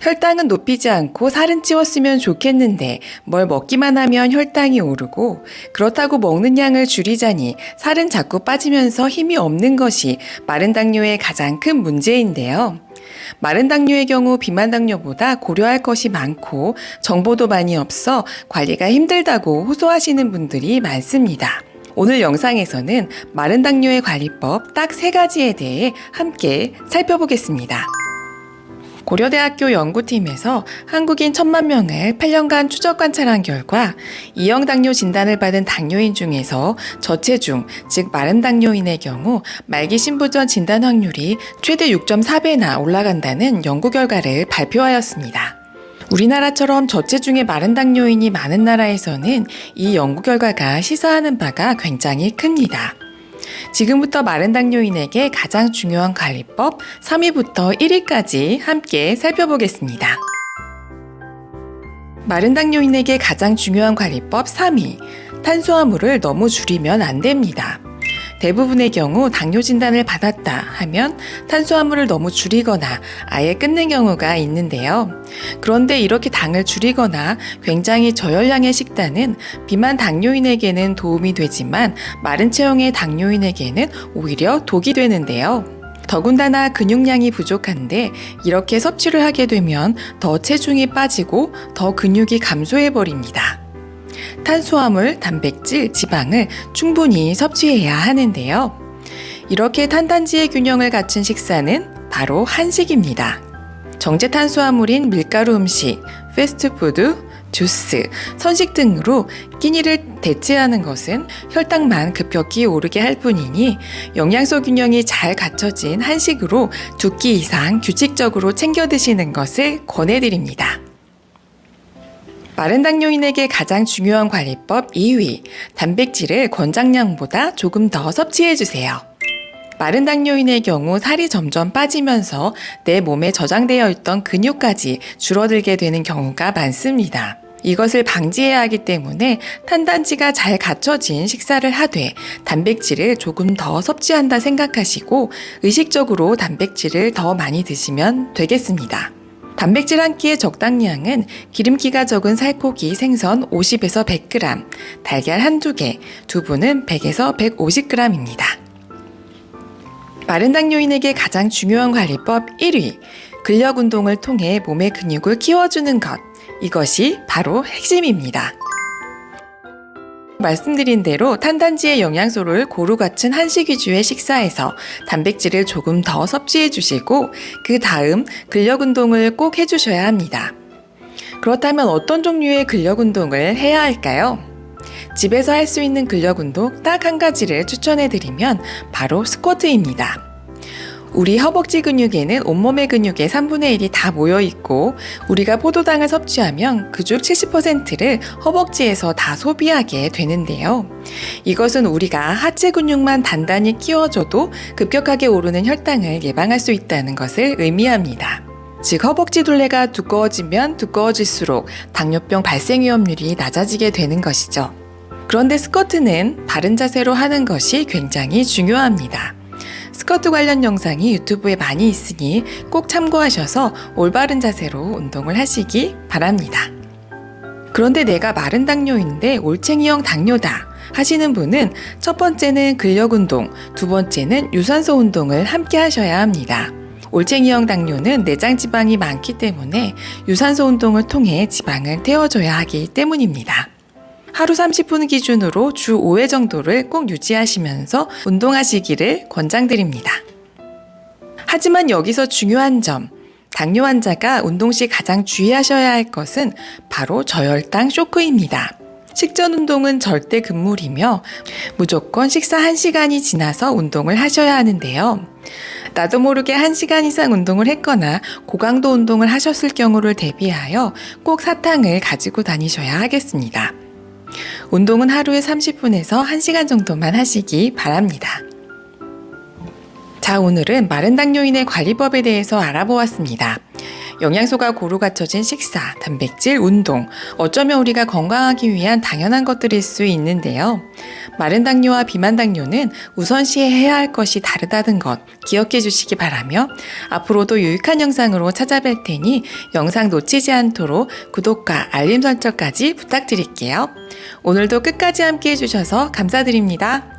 혈당은 높이지 않고 살은 찌웠으면 좋겠는데 뭘 먹기만 하면 혈당이 오르고 그렇다고 먹는 양을 줄이자니 살은 자꾸 빠지면서 힘이 없는 것이 마른 당뇨의 가장 큰 문제인데요. 마른 당뇨의 경우 비만 당뇨보다 고려할 것이 많고 정보도 많이 없어 관리가 힘들다고 호소하시는 분들이 많습니다. 오늘 영상에서는 마른 당뇨의 관리법 딱 3가지에 대해 함께 살펴보겠습니다. 고려대학교 연구팀에서 한국인 1000만 명을 8년간 추적 관찰한 결과 2형 당뇨 진단을 받은 당뇨인 중에서 저체중, 즉 마른 당뇨인의 경우 말기 신부 전 진단 확률이 최대 6.4배나 올라간다는 연구 결과를 발표하였습니다. 우리나라처럼 저체중의 마른 당뇨인이 많은 나라에서는 이 연구 결과가 시사하는 바가 굉장히 큽니다. 지금부터 마른 당뇨인에게 가장 중요한 관리법 3위부터 1위까지 함께 살펴보겠습니다. 마른 당뇨인에게 가장 중요한 관리법 3위. 탄수화물을 너무 줄이면 안 됩니다. 대부분의 경우 당뇨 진단을 받았다 하면 탄수화물을 너무 줄이거나 아예 끊는 경우가 있는데요. 그런데 이렇게 당을 줄이거나 굉장히 저열량의 식단은 비만 당뇨인에게는 도움이 되지만 마른 체형의 당뇨인에게는 오히려 독이 되는데요. 더군다나 근육량이 부족한데 이렇게 섭취를 하게 되면 더 체중이 빠지고 더 근육이 감소해버립니다. 탄수화물, 단백질, 지방을 충분히 섭취해야 하는데요. 이렇게 탄단지의 균형을 갖춘 식사는 바로 한식입니다. 정제 탄수화물인 밀가루 음식, 패스트푸드, 주스, 선식 등으로 끼니를 대체하는 것은 혈당만 급격히 오르게 할 뿐이니 영양소 균형이 잘 갖춰진 한식으로 2끼 이상 규칙적으로 챙겨 드시는 것을 권해드립니다. 마른 당뇨인에게 가장 중요한 관리법 2위, 단백질을 권장량보다 조금 더 섭취해주세요. 마른 당뇨인의 경우 살이 점점 빠지면서 내 몸에 저장되어 있던 근육까지 줄어들게 되는 경우가 많습니다. 이것을 방지해야 하기 때문에 탄단지가 잘 갖춰진 식사를 하되 단백질을 조금 더 섭취한다 생각하시고 의식적으로 단백질을 더 많이 드시면 되겠습니다. 단백질 한 끼의 적당량은 기름기가 적은 살코기, 생선 50에서 100g, 달걀 한두 개, 두부는 100에서 150g입니다. 마른 당뇨인에게 가장 중요한 관리법 1위, 근력 운동을 통해 몸의 근육을 키워주는 것. 이것이 바로 핵심입니다. 말씀드린 대로 탄단지의 영양소를 고루 갖춘 한식 위주의 식사에서 단백질을 조금 더 섭취해 주시고 그 다음 근력 운동을 꼭 해주셔야 합니다. 그렇다면 어떤 종류의 근력 운동을 해야 할까요? 집에서 할 수 있는 근력 운동 딱 한 가지를 추천해 드리면 바로 스쿼트입니다. 우리 허벅지 근육에는 온몸의 근육의 3분의 1이 다 모여 있고 우리가 포도당을 섭취하면 그중 70%를 허벅지에서 다 소비하게 되는데요. 이것은 우리가 하체 근육만 단단히 키워줘도 급격하게 오르는 혈당을 예방할 수 있다는 것을 의미합니다. 즉 허벅지 둘레가 두꺼워지면 두꺼워질수록 당뇨병 발생 위험률이 낮아지게 되는 것이죠. 그런데 스쿼트는 바른 자세로 하는 것이 굉장히 중요합니다. 스쿼트 관련 영상이 유튜브에 많이 있으니 꼭 참고하셔서 올바른 자세로 운동을 하시기 바랍니다. 그런데 내가 마른 당뇨인데 올챙이형 당뇨다 하시는 분은 첫 번째는 근력 운동, 두 번째는 유산소 운동을 함께 하셔야 합니다. 올챙이형 당뇨는 내장 지방이 많기 때문에 유산소 운동을 통해 지방을 태워줘야 하기 때문입니다. 하루 30분 기준으로 주 5회 정도를 꼭 유지하시면서 운동하시기를 권장드립니다. 하지만 여기서 중요한 점, 당뇨 환자가 운동 시 가장 주의하셔야 할 것은 바로 저혈당 쇼크입니다. 식전 운동은 절대 금물이며 무조건 식사 1시간이 지나서 운동을 하셔야 하는데요. 나도 모르게 1시간 이상 운동을 했거나 고강도 운동을 하셨을 경우를 대비하여 꼭 사탕을 가지고 다니셔야 하겠습니다. 운동은 하루에 30분에서 1시간 정도만 하시기 바랍니다. 자, 오늘은 마른 당뇨인의 관리법에 대해서 알아보았습니다. 영양소가 고루 갖춰진 식사, 단백질, 운동, 어쩌면 우리가 건강하기 위한 당연한 것들일 수 있는데요. 마른 당뇨와 비만 당뇨는 우선시해야 할 것이 다르다는 것 기억해 주시기 바라며 앞으로도 유익한 영상으로 찾아뵐 테니 영상 놓치지 않도록 구독과 알림 설정까지 부탁드릴게요. 오늘도 끝까지 함께 해주셔서 감사드립니다.